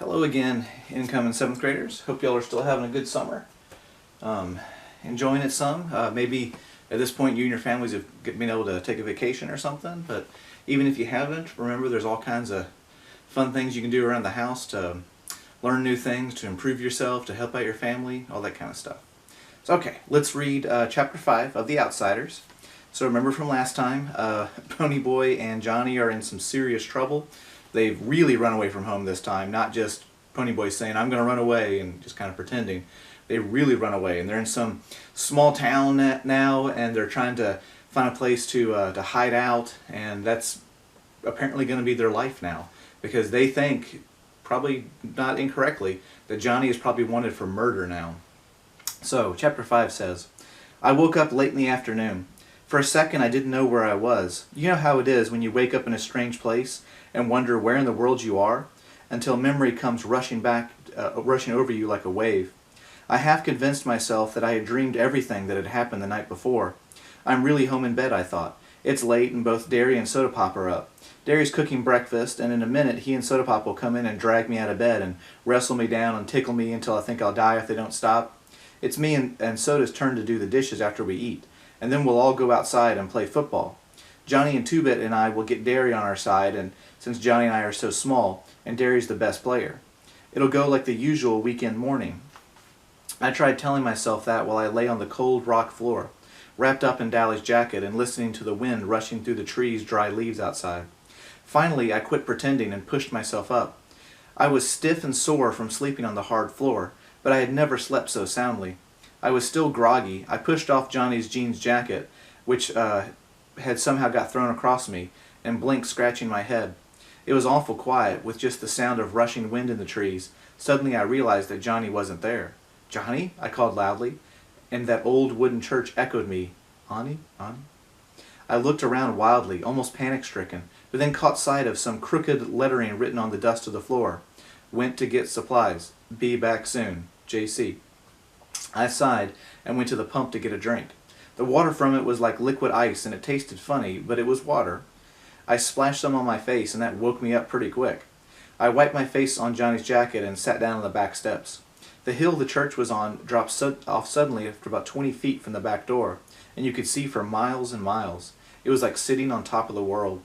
Hello again, incoming 7th graders. Hope y'all are still having a good summer. Enjoying it some. Maybe at this point you and your families have been able to take a vacation or something, but even if you haven't, remember there's all kinds of fun things you can do around the house to learn new things, to improve yourself, to help out your family, all that kind of stuff. So okay, let's read chapter 5 of The Outsiders. So remember from last time, Ponyboy and Johnny are in some serious trouble. They've really run away from home this time, not just Ponyboy saying, I'm going to run away and just kind of pretending. They really run away, and they're in some small town now, and they're trying to find a place to hide out, and that's apparently going to be their life now, because they think, probably not incorrectly, that Johnny is probably wanted for murder now. So, chapter 5 says, I woke up late in the afternoon. For a second I didn't know where I was. You know how it is when you wake up in a strange place and wonder where in the world you are, until memory comes rushing over you like a wave. I half convinced myself that I had dreamed everything that had happened the night before. I'm really home in bed, I thought. It's late and both Derry and Soda Pop are up. Derry's cooking breakfast, and in a minute he and Soda Pop will come in and drag me out of bed and wrestle me down and tickle me until I think I'll die if they don't stop. It's me and Soda's turn to do the dishes after we eat, and then we'll all go outside and play football. Johnny and Two-Bit and I will get Derry on our side, and since Johnny and I are so small, and Derry's the best player. It'll go like the usual weekend morning. I tried telling myself that while I lay on the cold rock floor, wrapped up in Dally's jacket and listening to the wind rushing through the trees' dry leaves outside. Finally, I quit pretending and pushed myself up. I was stiff and sore from sleeping on the hard floor, but I had never slept so soundly. I was still groggy. I pushed off Johnny's jeans jacket, which had somehow got thrown across me, and blinked, scratching my head. It was awful quiet, with just the sound of rushing wind in the trees. Suddenly I realized that Johnny wasn't there. Johnny? I called loudly, and that old wooden church echoed me. Annie? Annie? I looked around wildly, almost panic-stricken, but then caught sight of some crooked lettering written on the dust of the floor. Went to get supplies. Be back soon. J.C. I sighed and went to the pump to get a drink. The water from it was like liquid ice, and it tasted funny, but it was water. I splashed some on my face, and that woke me up pretty quick. I wiped my face on Johnny's jacket and sat down on the back steps. The hill the church was on dropped off suddenly after about 20 feet from the back door, and you could see for miles and miles. It was like sitting on top of the world.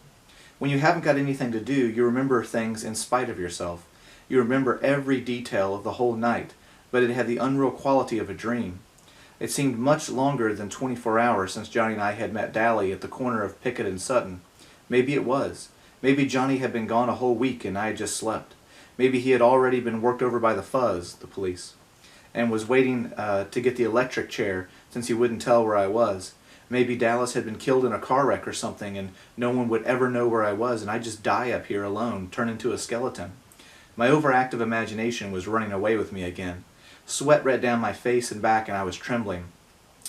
When you haven't got anything to do, you remember things in spite of yourself. You remember every detail of the whole night, but it had the unreal quality of a dream. It seemed much longer than 24 hours since Johnny and I had met Dally at the corner of Pickett and Sutton. Maybe it was. Maybe Johnny had been gone a whole week and I had just slept. Maybe he had already been worked over by the fuzz, the police, and was waiting to get the electric chair since he wouldn't tell where I was. Maybe Dallas had been killed in a car wreck or something and no one would ever know where I was, and I'd just die up here alone, turn into a skeleton. My overactive imagination was running away with me again. Sweat ran down my face and back, and I was trembling.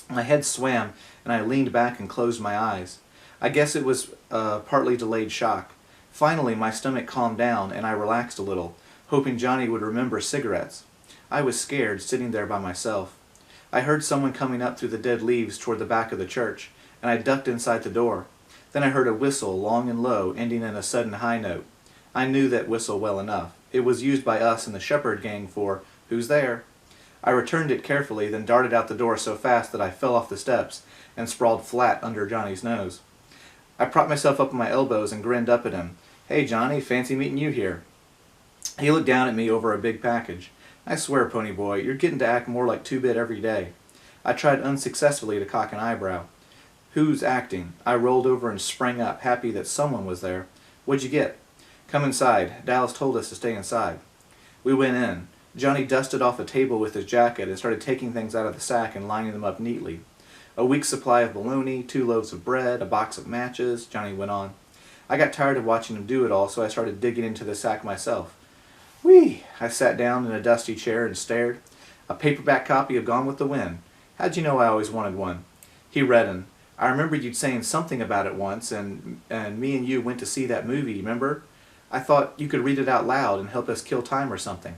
My head swam, and I leaned back and closed my eyes. I guess it was partly delayed shock. Finally, my stomach calmed down, and I relaxed a little, hoping Johnny would remember cigarettes. I was scared, sitting there by myself. I heard someone coming up through the dead leaves toward the back of the church, and I ducked inside the door. Then I heard a whistle, long and low, ending in a sudden high note. I knew that whistle well enough. It was used by us in the Shepherd gang for, "Who's there?" I returned it carefully, then darted out the door so fast that I fell off the steps and sprawled flat under Johnny's nose. I propped myself up on my elbows and grinned up at him. "Hey, Johnny, fancy meeting you here." He looked down at me over a big package. "I swear, Ponyboy, you're getting to act more like Two-Bit every day." I tried unsuccessfully to cock an eyebrow. "Who's acting?" I rolled over and sprang up, happy that someone was there. "What'd you get?" "Come inside. Dallas told us to stay inside." We went in. Johnny dusted off a table with his jacket and started taking things out of the sack and lining them up neatly. "A week's supply of bologna, 2 loaves of bread, a box of matches," Johnny went on. I got tired of watching him do it all, so I started digging into the sack myself. "Whee!" I sat down in a dusty chair and stared. "A paperback copy of Gone with the Wind. How'd you know I always wanted one?" He reddened. "I remember you'd saying something about it once, and me and you went to see that movie, remember? I thought you could read it out loud and help us kill time or something."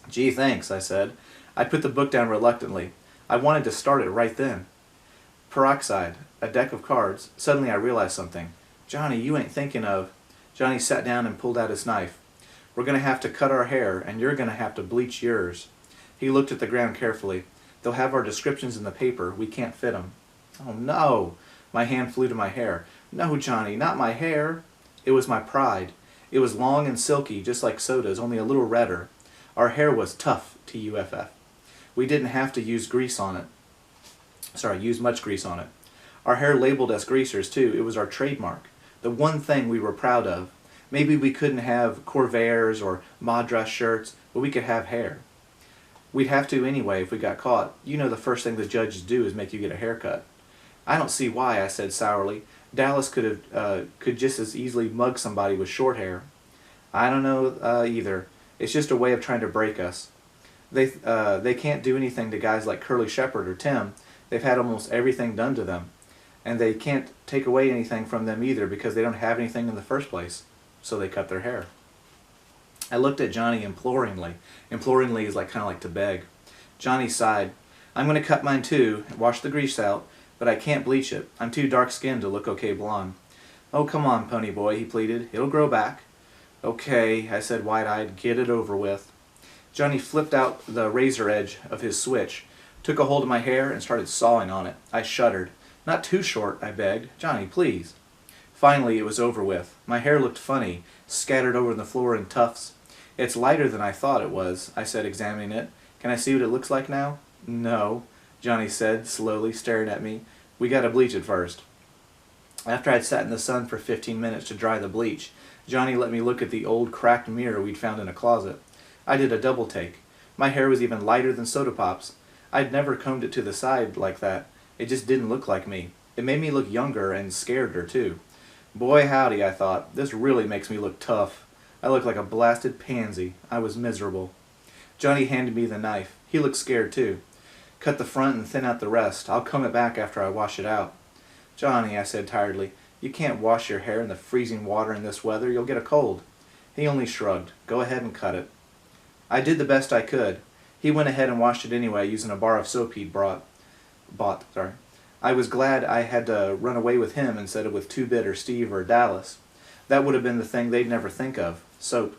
"Gee, thanks," I said. I put the book down reluctantly. I wanted to start it right then. Peroxide, a deck of cards. Suddenly I realized something. "Johnny, you ain't thinking of..." Johnny sat down and pulled out his knife. We're going to have to cut our hair, and you're going to have to bleach yours. He looked at the ground carefully. They'll have our descriptions in the paper. We can't fit them. Oh, no. My hand flew to my hair. No, Johnny, not my hair. It was my pride. It was long and silky, just like Soda's, only a little redder. Our hair was tough, T-U-F-F. We didn't have to use grease on it. Use much grease on it. Our hair labeled us greasers, too. It was our trademark. The one thing we were proud of. Maybe we couldn't have Corvairs or Madras shirts, but we could have hair. We'd have to anyway if we got caught. You know the first thing the judges do is make you get a haircut. I don't see why, I said sourly. Dallas could just as easily mug somebody with short hair. I don't know either. It's just a way of trying to break us. They can't do anything to guys like Curly Shepherd or Tim. They've had almost everything done to them. And they can't take away anything from them either because they don't have anything in the first place. So they cut their hair. I looked at Johnny imploringly. Imploringly is kind of like to beg. Johnny sighed. I'm going to cut mine too, and wash the grease out, but I can't bleach it. I'm too dark-skinned to look okay blonde. Oh, come on, Ponyboy, he pleaded. It'll grow back. Okay, I said wide-eyed. Get it over with. Johnny flipped out the razor edge of his switch, took a hold of my hair, and started sawing on it. I shuddered. Not too short, I begged. Johnny, please. Finally, it was over with. My hair looked funny, scattered over the floor in tufts. It's lighter than I thought it was, I said, examining it. Can I see what it looks like now? No, Johnny said, slowly, staring at me. We gotta bleach it first. After I'd sat in the sun for 15 minutes to dry the bleach, Johnny let me look at the old cracked mirror we'd found in a closet. I did a double take. My hair was even lighter than Soda Pop's. I'd never combed it to the side like that. It just didn't look like me. It made me look younger and scareder, too. Boy howdy, I thought. This really makes me look tough. I look like a blasted pansy. I was miserable. Johnny handed me the knife. He looked scared, too. Cut the front and thin out the rest. I'll comb it back after I wash it out. Johnny, I said tiredly, you can't wash your hair in the freezing water in this weather. You'll get a cold. He only shrugged. Go ahead and cut it. I did the best I could. He went ahead and washed it anyway, using a bar of soap he'd bought. I was glad I had to run away with him instead of with Two-Bit or Steve or Dallas. That would have been the thing they'd never think of. Soap.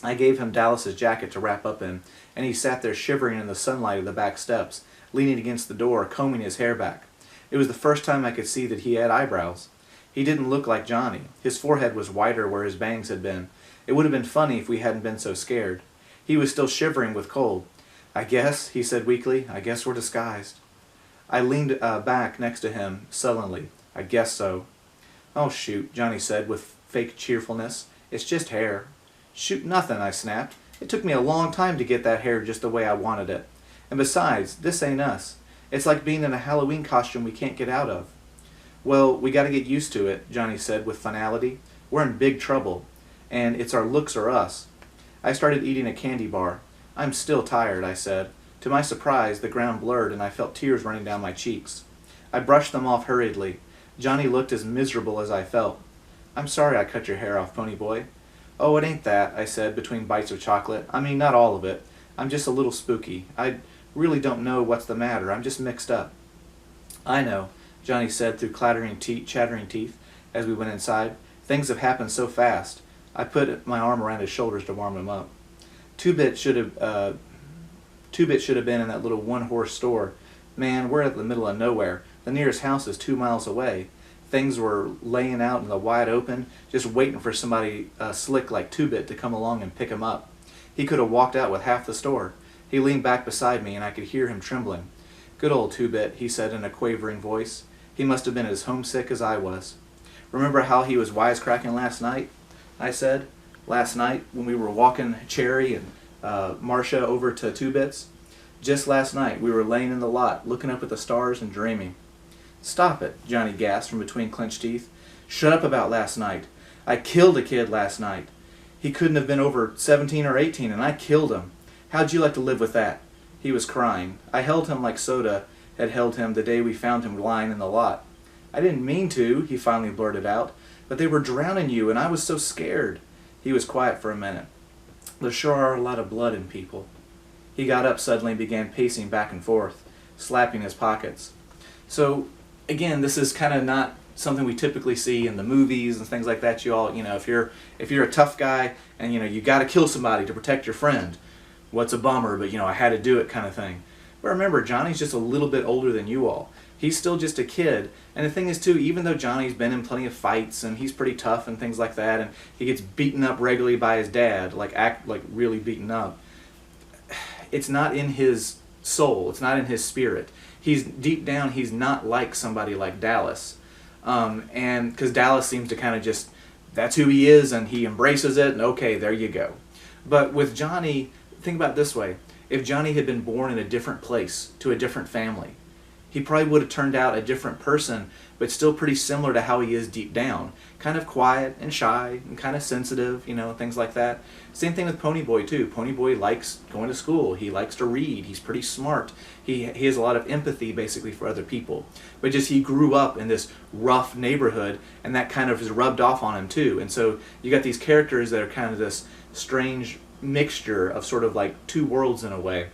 I gave him Dallas's jacket to wrap up in, and he sat there shivering in the sunlight of the back steps, leaning against the door, combing his hair back. It was the first time I could see that he had eyebrows. He didn't look like Johnny. His forehead was whiter where his bangs had been. It would have been funny if we hadn't been so scared. He was still shivering with cold. I guess, he said weakly, I guess we're disguised. I leaned back next to him, sullenly. I guess so. Oh, shoot, Johnny said with fake cheerfulness. It's just hair. Shoot nothing, I snapped. It took me a long time to get that hair just the way I wanted it. And besides, this ain't us. It's like being in a Halloween costume we can't get out of. Well, we gotta get used to it, Johnny said with finality. We're in big trouble. And it's our looks or us. I started eating a candy bar. I'm still tired, I said. To my surprise, the ground blurred and I felt tears running down my cheeks. I brushed them off hurriedly. Johnny looked as miserable as I felt. I'm sorry I cut your hair off, Ponyboy. Oh, it ain't that, I said between bites of chocolate. I mean, not all of it. I'm just a little spooky. I really don't know what's the matter. I'm just mixed up. I know, Johnny said through chattering teeth as we went inside. Things have happened so fast. I put my arm around his shoulders to warm him up. Two-Bit should have been in that little one-horse store. Man, we're at the middle of nowhere. The nearest house is 2 miles away. Things were laying out in the wide open, just waiting for somebody slick like Two-Bit to come along and pick him up. He could have walked out with half the store. He leaned back beside me, and I could hear him trembling. Good old Two-Bit, he said in a quavering voice. He must have been as homesick as I was. Remember how he was wisecracking last night? I said. Last night, when we were walking Cherry and Marcia over to Two-Bit's. Just last night, we were laying in the lot, looking up at the stars and dreaming. Stop it, Johnny gasped from between clenched teeth. Shut up about last night. I killed a kid last night. He couldn't have been over 17 or 18, and I killed him. How'd you like to live with that? He was crying. I held him like Soda had held him the day we found him lying in the lot. I didn't mean to, he finally blurted out, but they were drowning you, and I was so scared. He was quiet for a minute. There sure are a lot of blood in people. He got up suddenly and began pacing back and forth, slapping his pockets. So, again, this is kind of not something we typically see in the movies and things like that. You all, if you're a tough guy and you got to kill somebody to protect your friend, what's a bummer, but I had to do it kind of thing. But remember, Johnny's just a little bit older than you all. He's still just a kid. And the thing is too, even though Johnny's been in plenty of fights and he's pretty tough and things like that, and he gets beaten up regularly by his dad, like really beaten up, it's not in his soul, it's not in his spirit. He's deep down, he's not like somebody like Dallas. And because Dallas seems to kind of just, that's who he is, and he embraces it, and okay, there you go. But with Johnny, think about it this way. If Johnny had been born in a different place, to a different family, he probably would have turned out a different person, but still pretty similar to how he is deep down. Kind of quiet and shy and kind of sensitive, things like that. Same thing with Ponyboy too. Ponyboy likes going to school. He likes to read. He's pretty smart. He has a lot of empathy basically for other people. But just he grew up in this rough neighborhood, and that kind of is rubbed off on him too. And so you got these characters that are kind of this strange mixture of sort of like two worlds in a way.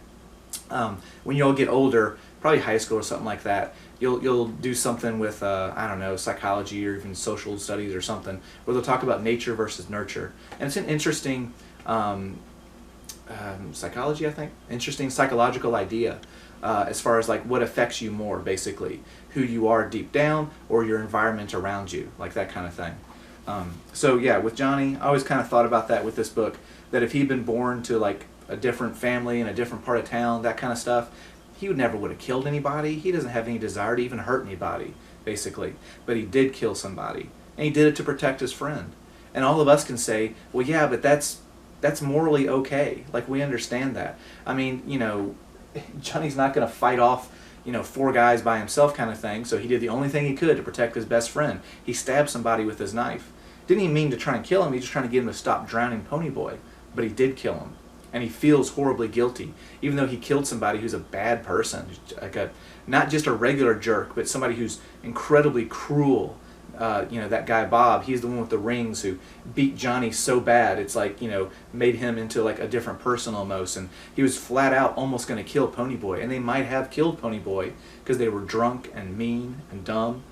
When you all get older, probably high school or something like that, you'll do something with I don't know, psychology or even social studies or something, where they'll talk about nature versus nurture, and it's an interesting psychology, I think, interesting psychological idea as far as like what affects you more, basically, who you are deep down or your environment around you, like that kind of thing. So yeah, with Johnny, I always kind of thought about that with this book, that if he'd been born to like a different family in a different part of town, that kind of stuff, he never would have killed anybody. He doesn't have any desire to even hurt anybody, basically. But he did kill somebody, and he did it to protect his friend. And all of us can say, well, yeah, but that's morally okay. Like, we understand that. I mean, Johnny's not going to fight off, 4 guys by himself kind of thing, so he did the only thing he could to protect his best friend. He stabbed somebody with his knife. Didn't even mean to try and kill him. He was just trying to get him to stop drowning Ponyboy. But he did kill him. And he feels horribly guilty, even though he killed somebody who's a bad person, like not just a regular jerk, but somebody who's incredibly cruel. That guy Bob, he's the one with the rings who beat Johnny so bad, it's like, made him into like a different person almost. And he was flat out almost going to kill Ponyboy, and they might have killed Ponyboy because they were drunk and mean and dumb,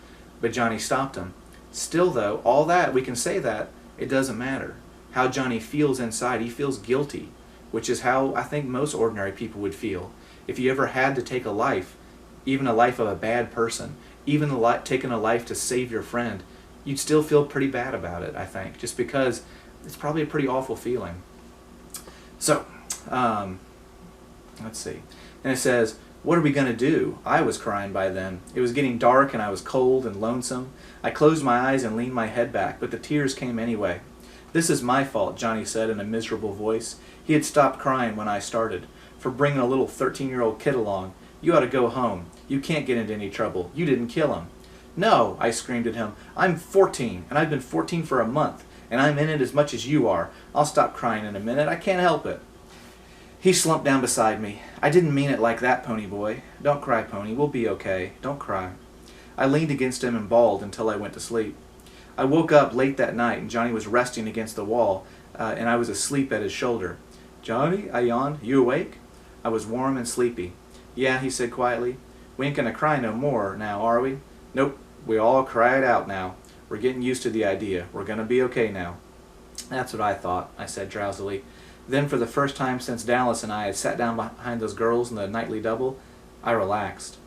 but Johnny stopped him. Still though, all that, we can say that, it doesn't matter. How Johnny feels inside, he feels guilty, which is how I think most ordinary people would feel. If you ever had to take a life, even a life of a bad person, even taking a life to save your friend, you'd still feel pretty bad about it, I think, just because it's probably a pretty awful feeling. So, let's see. And it says, what are we going to do? I was crying by then. It was getting dark and I was cold and lonesome. I closed my eyes and leaned my head back, but the tears came anyway. This is my fault, Johnny said in a miserable voice. He had stopped crying when I started. For bringing a little 13-year-old kid along. You ought to go home. You can't get into any trouble. You didn't kill him. No, I screamed at him. I'm 14, and I've been 14 for a month, and I'm in it as much as you are. I'll stop crying in a minute. I can't help it. He slumped down beside me. I didn't mean it like that, Ponyboy. Don't cry, Pony. We'll be okay. Don't cry. I leaned against him and bawled until I went to sleep. I woke up late that night, and Johnny was resting against the wall, and I was asleep at his shoulder. Johnny, I yawned. You awake? I was warm and sleepy. Yeah, he said quietly. We ain't gonna cry no more now, are we? Nope, we all cry it out now. We're getting used to the idea. We're gonna be okay now. That's what I thought, I said drowsily. Then for the first time since Dallas and I had sat down behind those girls in the nightly double, I relaxed.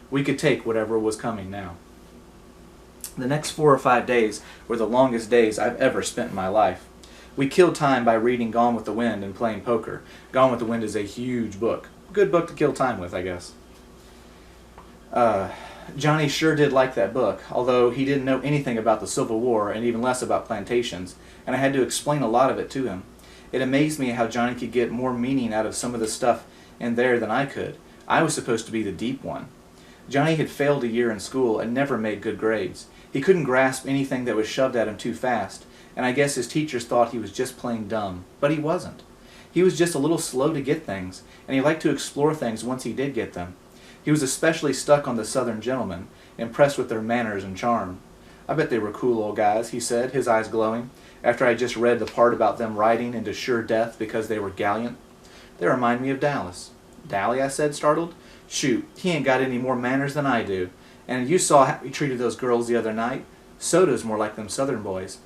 We could take whatever was coming now. The next 4 or 5 days were the longest days I've ever spent in my life. We killed time by reading Gone with the Wind and playing poker. Gone with the Wind is a huge book. Good book to kill time with, I guess. Johnny sure did like that book, although he didn't know anything about the Civil War and even less about plantations, and I had to explain a lot of it to him. It amazed me how Johnny could get more meaning out of some of the stuff in there than I could. I was supposed to be the deep one. Johnny had failed a year in school and never made good grades. He couldn't grasp anything that was shoved at him too fast, and I guess his teachers thought he was just plain dumb. But he wasn't. He was just a little slow to get things, and he liked to explore things once he did get them. He was especially stuck on the Southern gentlemen, impressed with their manners and charm. I bet they were cool old guys, he said, his eyes glowing, after I had just read the part about them riding into sure death because they were gallant. They remind me of Dallas. Dally, I said, startled. Shoot, he ain't got any more manners than I do. And you saw how he treated those girls the other night. Soda's more like them Southern boys.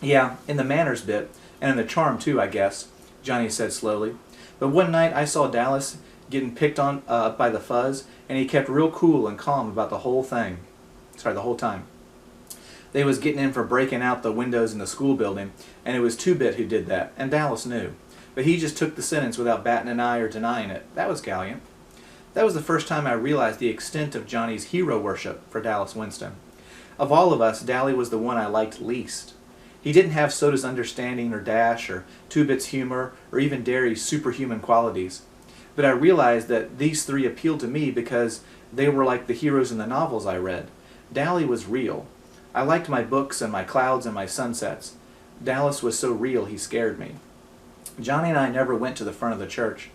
Yeah, in the manners bit, and in the charm too, I guess, Johnny said slowly. But one night I saw Dallas getting picked on by the fuzz, and he kept real cool and calm about the whole thing. The whole time. They was getting in for breaking out the windows in the school building, and it was Two-Bit who did that, and Dallas knew. But he just took the sentence without batting an eye or denying it. That was gallant. That was the first time I realized the extent of Johnny's hero worship for Dallas Winston. Of all of us, Dally was the one I liked least. He didn't have Soda's understanding or dash or Two-Bit's humor or even Derry's superhuman qualities. But I realized that these three appealed to me because they were like the heroes in the novels I read. Dally was real. I liked my books and my clouds and my sunsets. Dallas was so real he scared me. Johnny and I never went to the front of the church.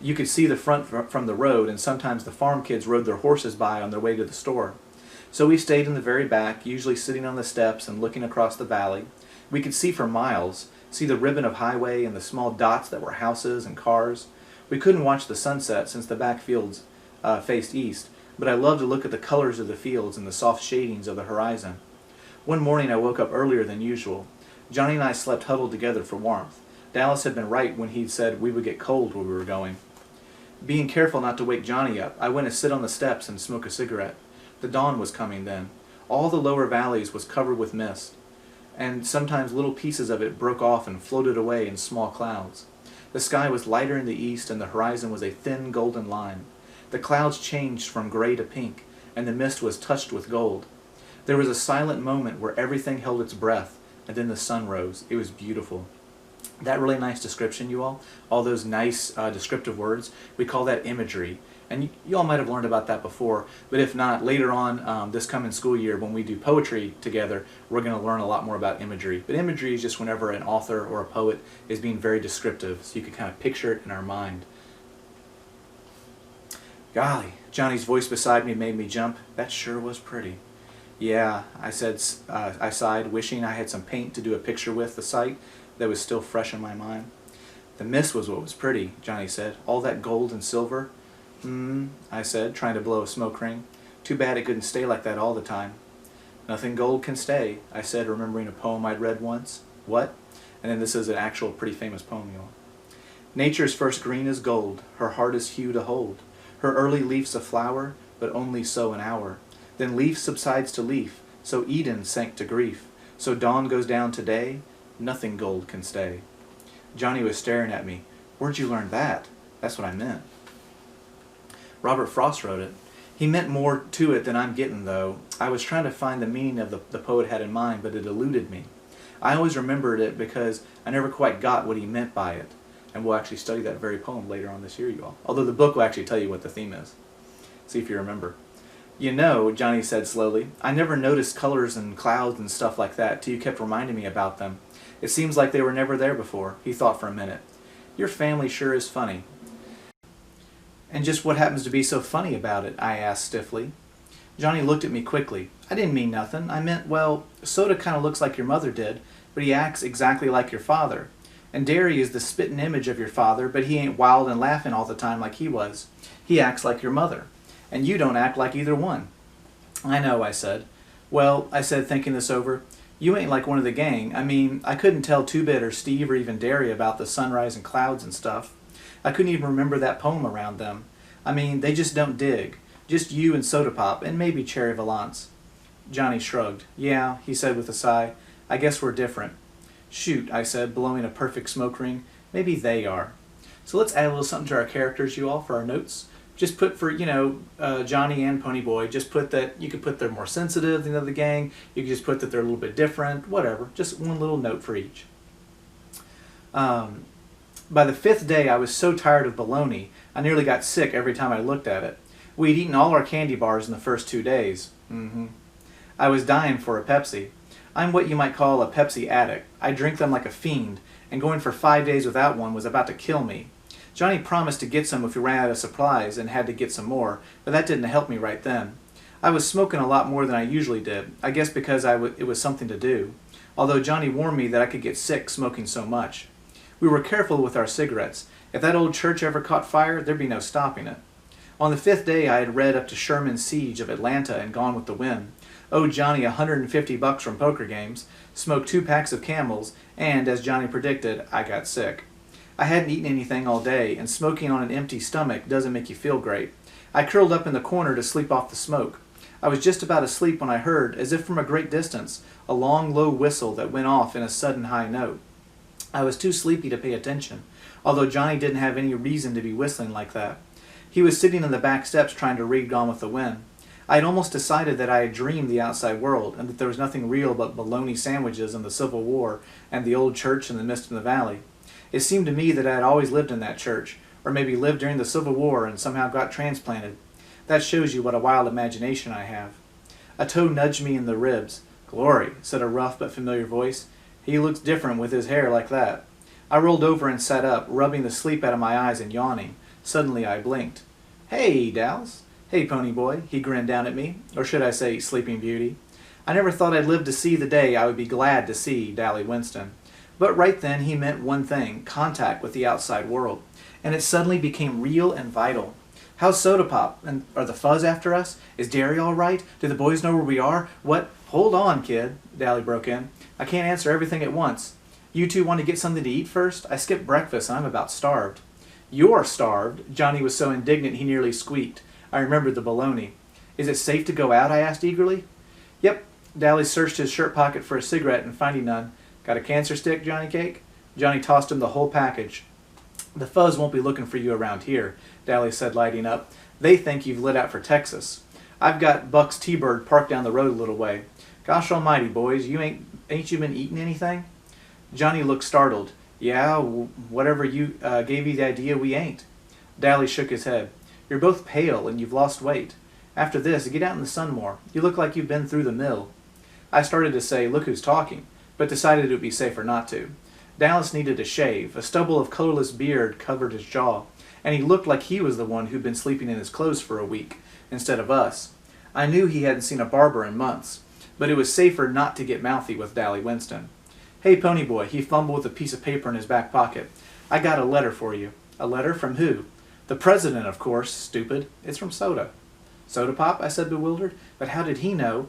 You could see the front from the road, and sometimes the farm kids rode their horses by on their way to the store. So we stayed in the very back, usually sitting on the steps and looking across the valley. We could see for miles, see the ribbon of highway and the small dots that were houses and cars. We couldn't watch the sunset since the back fields faced east, but I loved to look at the colors of the fields and the soft shadings of the horizon. One morning I woke up earlier than usual. Johnny and I slept huddled together for warmth. Dallas had been right when he'd said we would get cold where we were going. Being careful not to wake Johnny up, I went to sit on the steps and smoke a cigarette. The dawn was coming then. All the lower valleys was covered with mist, and sometimes little pieces of it broke off and floated away in small clouds. The sky was lighter in the east, and the horizon was a thin golden line. The clouds changed from gray to pink, and the mist was touched with gold. There was a silent moment where everything held its breath, and then the sun rose. It was beautiful. That really nice description, you all those nice descriptive words, we call that imagery. And you all might have learned about that before, but if not, later on this coming school year when we do poetry together, we're going to learn a lot more about imagery. But imagery is just whenever an author or a poet is being very descriptive, so you can kind of picture it in our mind. Golly, Johnny's voice beside me made me jump. That sure was pretty. Yeah, I said. I sighed, wishing I had some paint to do a picture with the sight that was still fresh in my mind. The mist was what was pretty, Johnny said. All that gold and silver. I said, trying to blow a smoke ring. Too bad it couldn't stay like that all the time. Nothing gold can stay, I said, remembering a poem I'd read once. What? And then this is an actual pretty famous poem, y'all. Nature's first green is gold, her heart is hue to hold. Her early leaf's a flower, but only so an hour. Then leaf subsides to leaf, so Eden sank to grief. So dawn goes down to day, nothing gold can stay. Johnny was staring at me. Where'd you learn that? That's what I meant. Robert Frost wrote it. He meant more to it than I'm getting, though. I was trying to find the meaning of the poet had in mind, but it eluded me. I always remembered it because I never quite got what he meant by it. And we'll actually study that very poem later on this year, you all. Although the book will actually tell you what the theme is. See if you remember. You know, Johnny said slowly, I never noticed colors and clouds and stuff like that till you kept reminding me about them. It seems like they were never there before. He thought for a minute. Your family sure is funny. And just what happens to be so funny about it? I asked stiffly. Johnny looked at me quickly. I didn't mean nothing. I meant, well, Soda kind of looks like your mother did, but he acts exactly like your father. And Derry is the spitting image of your father, but he ain't wild and laughing all the time like he was. He acts like your mother. And you don't act like either one. I know, I said. Well, I said, thinking this over, you ain't like one of the gang. I mean, I couldn't tell Two-Bit or Steve or even Derry about the sunrise and clouds and stuff. I couldn't even remember that poem around them. I mean, they just don't dig. Just you and Soda Pop, and maybe Cherry Valance. Johnny shrugged. Yeah, he said with a sigh. I guess we're different. Shoot, I said, blowing a perfect smoke ring. Maybe they are. So let's add a little something to our characters, you all, for our notes. Just put for, Johnny and Ponyboy, just put that, you could put they're more sensitive than the other gang. You could just put that they're a little bit different, whatever. Just one little note for each. By the 5th day, I was so tired of bologna, I nearly got sick every time I looked at it. We'd eaten all our candy bars in the first 2 days. I was dying for a Pepsi. I'm what you might call a Pepsi addict. I drink them like a fiend, and going for 5 days without one was about to kill me. Johnny promised to get some if we ran out of supplies and had to get some more, but that didn't help me right then. I was smoking a lot more than I usually did, I guess because it was something to do, although Johnny warned me that I could get sick smoking so much. We were careful with our cigarettes. If that old church ever caught fire, there'd be no stopping it. On the 5th day, I had read up to Sherman's siege of Atlanta and Gone with the Wind. owed Johnny $150 from poker games, smoked 2 packs of Camels, and, as Johnny predicted, I got sick. I hadn't eaten anything all day, and smoking on an empty stomach doesn't make you feel great. I curled up in the corner to sleep off the smoke. I was just about asleep when I heard, as if from a great distance, a long, low whistle that went off in a sudden high note. I was too sleepy to pay attention, although Johnny didn't have any reason to be whistling like that. He was sitting on the back steps trying to read Gone with the Wind. I had almost decided that I had dreamed the outside world, and that there was nothing real but bologna sandwiches and the Civil War and the old church in the mist in the valley. It seemed to me that I had always lived in that church, or maybe lived during the Civil War and somehow got transplanted. That shows you what a wild imagination I have. A toe nudged me in the ribs. "Glory," said a rough but familiar voice. "He looks different with his hair like that." I rolled over and sat up, rubbing the sleep out of my eyes and yawning. Suddenly I blinked. "Hey, Dallas." "Hey, Ponyboy," he grinned down at me. Or should I say, Sleeping Beauty. I never thought I'd live to see the day I would be glad to see Dally Winston. But right then he meant one thing, contact with the outside world. And it suddenly became real and vital. "How's Soda Pop? And are the Fuzz after us? Is Derry all right? Do the boys know where we are? What?" "Hold on, kid," Dally broke in. "I can't answer everything at once. You two want to get something to eat first? I skipped breakfast and I'm about starved." "You're starved?" Johnny was so indignant he nearly squeaked. I remembered the bologna. "Is it safe to go out?" I asked eagerly. "Yep." Dally searched his shirt pocket for a cigarette and finding none. "Got a cancer stick, Johnny Cake?" Johnny tossed him the whole package. "The Fuzz won't be looking for you around here," Dally said, lighting up. "They think you've lit out for Texas. I've got Buck's T-Bird parked down the road a little way. Gosh almighty, boys, ain't you been eating anything?" Johnny looked startled. "Yeah, whatever you gave you the idea we ain't." Dally shook his head. "You're both pale and you've lost weight. After this, get out in the sun more. You look like you've been through the mill." I started to say, "Look who's talking," but decided it would be safer not to. Dallas needed a shave. A stubble of colorless beard covered his jaw, and he looked like he was the one who'd been sleeping in his clothes for a week, instead of us. I knew he hadn't seen a barber in months, but it was safer not to get mouthy with Dally Winston. "Hey, Ponyboy," he fumbled with a piece of paper in his back pocket. "I got a letter for you." "A letter? From who?" "The president, of course, stupid. It's from Soda." "Soda Pop?" I said, bewildered. But how did he know?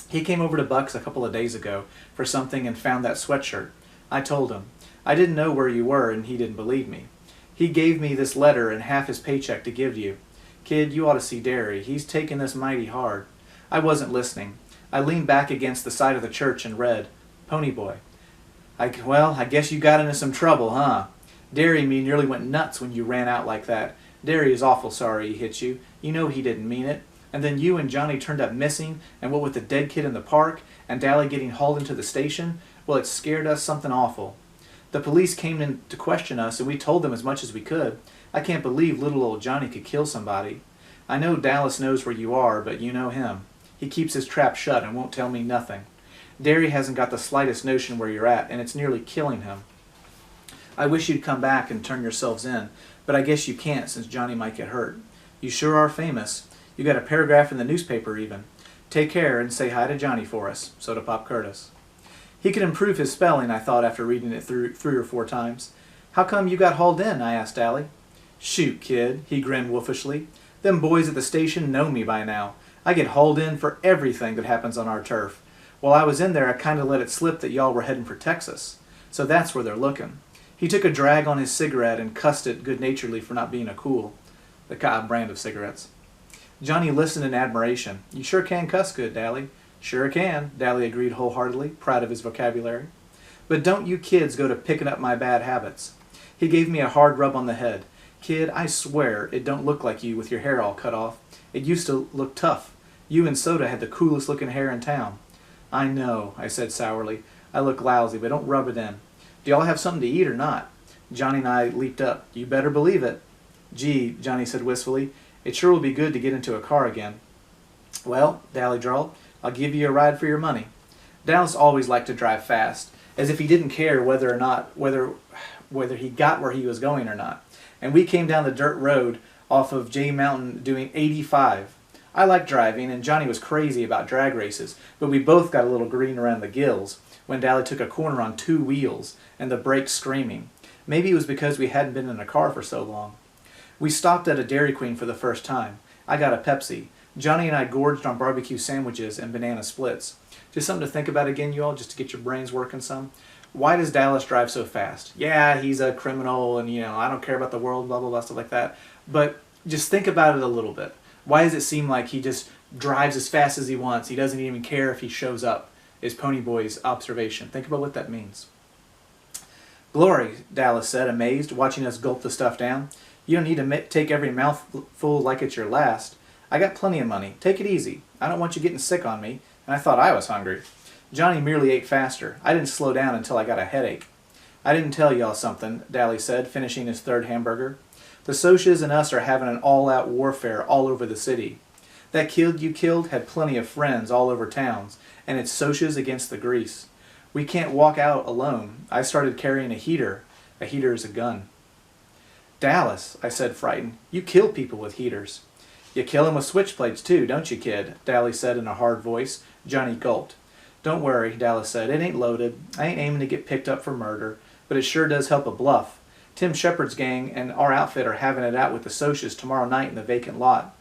"He came over to Buck's a couple of days ago for something and found that sweatshirt. I told him. I didn't know where you were, and he didn't believe me. He gave me this letter and half his paycheck to give to you. Kid, you ought to see Derry. He's taking this mighty hard." I wasn't listening. I leaned back against the side of the church and read, "Ponyboy. I guess you got into some trouble, huh? Derry and me nearly went nuts when you ran out like that. Derry is awful sorry he hit you. You know he didn't mean it. And then you and Johnny turned up missing, and what with the dead kid in the park, and Dally getting hauled into the station, well, it scared us something awful. The police came in to question us, and we told them as much as we could. I can't believe little old Johnny could kill somebody. I know Dallas knows where you are, but you know him. He keeps his trap shut and won't tell me nothing. Derry hasn't got the slightest notion where you're at, and it's nearly killing him. I wish you'd come back and turn yourselves in, but I guess you can't since Johnny might get hurt. You sure are famous. You got a paragraph in the newspaper even. Take care and say hi to Johnny for us. Soda Pop Curtis." He could improve his spelling, I thought after reading it through 3 or 4 times. "How come you got hauled in?" I asked Dally. "Shoot, kid," he grinned wolfishly. "Them boys at the station know me by now. I get hauled in for everything that happens on our turf. While I was in there, I kind of let it slip that y'all were heading for Texas. So that's where they're looking." He took a drag on his cigarette and cussed it good-naturedly for not being a cool, the brand of cigarettes. Johnny listened in admiration. "You sure can cuss good, Dally." "Sure can," Dally agreed wholeheartedly, proud of his vocabulary. "But don't you kids go to picking up my bad habits." He gave me a hard rub on the head. "Kid, I swear it don't look like you with your hair all cut off. It used to look tough. You and Soda had the coolest looking hair in town." "I know," I said sourly. "I look lousy, but don't rub it in. Do y'all have something to eat or not?" Johnny and I leaped up. "You better believe it." "Gee," Johnny said wistfully, "it sure will be good to get into a car again." "Well," Dally drawled, "I'll give you a ride for your money." Dallas always liked to drive fast, as if he didn't care whether he got where he was going or not. And we came down the dirt road off of J Mountain doing 85. I liked driving, and Johnny was crazy about drag races, but we both got a little green around the gills when Dally took a corner on 2 wheels and the brakes screaming. Maybe it was because we hadn't been in a car for so long. We stopped at a Dairy Queen for the first time. I got a Pepsi. Johnny and I gorged on barbecue sandwiches and banana splits. Just something to think about again, you all, just to get your brains working some. Why does Dallas drive so fast? Yeah, he's a criminal and, I don't care about the world, blah, blah, blah, stuff like that. But just think about it a little bit. Why does it seem like he just drives as fast as he wants? He doesn't even care if he shows up, is Ponyboy's observation. Think about what that means. Glory, Dallas said, amazed, watching us gulp the stuff down. You don't need to take every mouthful like it's your last. I got plenty of money. Take it easy. I don't want you getting sick on me, and I thought I was hungry. Johnny merely ate faster. I didn't slow down until I got a headache. I didn't tell y'all something, Dally said, finishing his third hamburger. The Socias and us are having an all-out warfare all over the city. That kid you killed had plenty of friends all over towns, and it's Socias against the grease. We can't walk out alone. I started carrying a heater. A heater is a gun. Dallas, I said, frightened, you kill people with heaters. You kill them with switchblades too, don't you, kid? Dally said in a hard voice. Johnny gulped. Don't worry, Dallas said. It ain't loaded. I ain't aiming to get picked up for murder, but it sure does help a bluff. Tim Shepard's gang and our outfit are having it out with the Socias tomorrow night in the vacant lot.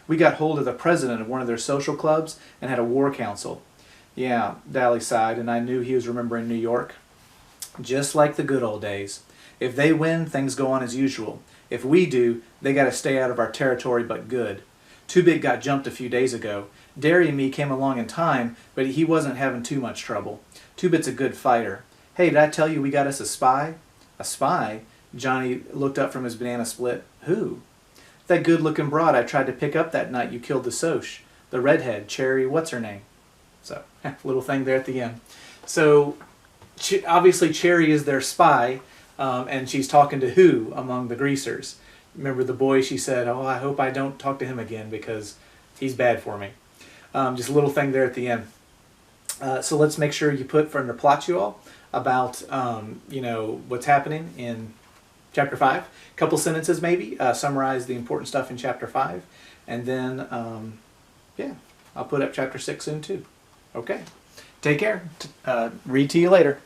We got hold of the president of one of their social clubs and had a war council. Yeah, Dally sighed, and I knew he was remembering New York. Just like the good old days. If they win, things go on as usual. If we do, they got to stay out of our territory but good. Two Bit got jumped a few days ago. Derry and me came along in time, but he wasn't having too much trouble. Two Bit's a good fighter. Hey, did I tell you we got us a spy? A spy? Johnny looked up from his banana split. Who? That good-looking broad I tried to pick up that night you killed the Soch. The redhead, Cherry, what's her name? So, little thing there at the end. So, obviously Cherry is their spy, and she's talking to who among the greasers? Remember the boy, she said, oh, I hope I don't talk to him again because he's bad for me. Just a little thing there at the end. So let's make sure you put from the plot you all about, what's happening in Chapter 5. A couple sentences maybe, summarize the important stuff in Chapter 5. And then, I'll put up Chapter 6 soon too. Okay. Take care. Read to you later.